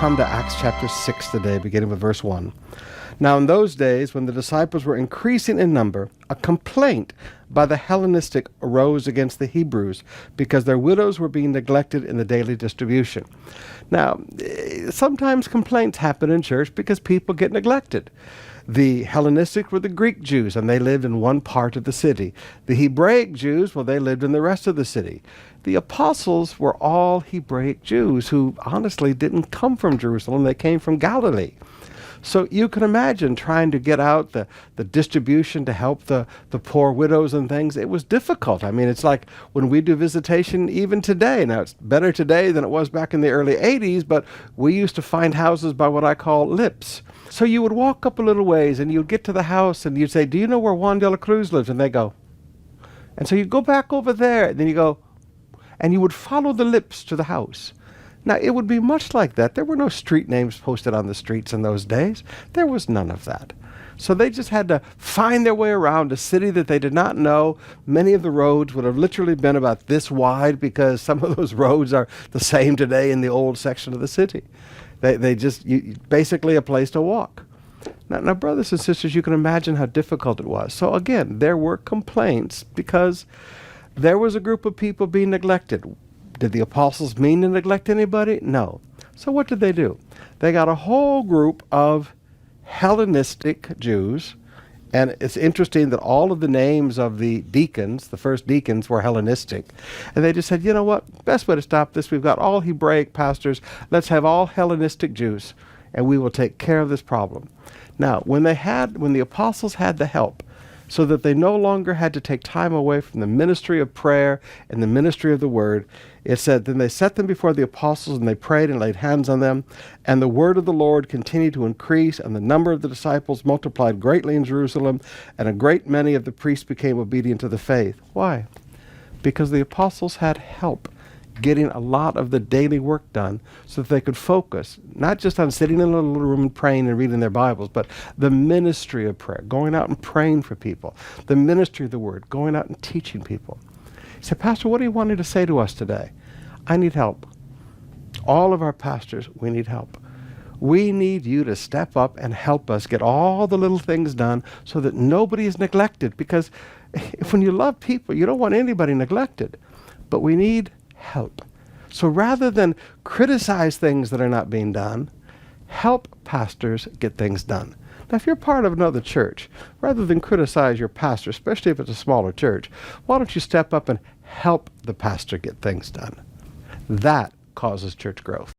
come to Acts chapter 6 today, beginning with verse 1. Now in those days, when the disciples were increasing in number, a complaint by the Hellenistic arose against the Hebrews because their widows were being neglected in the daily distribution. Now, sometimes complaints happen in church because people get neglected. The Hellenistic were the Greek Jews, and they lived in one part of the city. The Hebraic Jews, well, they lived in the rest of the city. The apostles were all Hebraic Jews who honestly didn't come from Jerusalem. They came from Galilee. So you can imagine trying to get out the distribution to help the poor widows and things. It was difficult. I mean, it's like when we do visitation even today. Now, it's better today than it was back in the early 80s, but we used to find houses by what I call lips. So you would walk up a little ways and you'd get to the house and you'd say, "Do you know where Juan de la Cruz lives?" And they go. And so you go back over there, and then you go, and you would follow the lips to the house. Now, it would be much like that. There were no street names posted on the streets in those days. There was none of that. So they just had to find their way around a city that they did not know. Many of the roads would have literally been about this wide because some of those roads are the same today in the old section of the city. They just, basically a place to walk. Now, brothers and sisters, you can imagine how difficult it was. So again, there were complaints because there was a group of people being neglected. Did the apostles mean to neglect anybody? No. So what did they do? They got a whole group of Hellenistic Jews, and it's interesting that all of the names of the deacons, the first deacons, were Hellenistic. And they just said, you know what, best way to stop this, we've got all Hebraic pastors, let's have all Hellenistic Jews, and we will take care of this problem. Now, when the apostles had the help, so that they no longer had to take time away from the ministry of prayer and the ministry of the word, it said, then they set them before the apostles, and they prayed and laid hands on them. And the word of the Lord continued to increase, and the number of the disciples multiplied greatly in Jerusalem, and a great many of the priests became obedient to the faith. Why? Because the apostles had help getting a lot of the daily work done so that they could focus, not just on sitting in a little room and praying and reading their Bibles, but the ministry of prayer, going out and praying for people, the ministry of the word, going out and teaching people. He said, "Pastor, what are you wanting to say to us today?" I need help. All of our pastors, we need help. We need you to step up and help us get all the little things done so that nobody is neglected, because when you love people, you don't want anybody neglected. But we need help. So rather than criticize things that are not being done, help pastors get things done. Now, if you're part of another church, rather than criticize your pastor, especially if it's a smaller church, why don't you step up and help the pastor get things done? That causes church growth.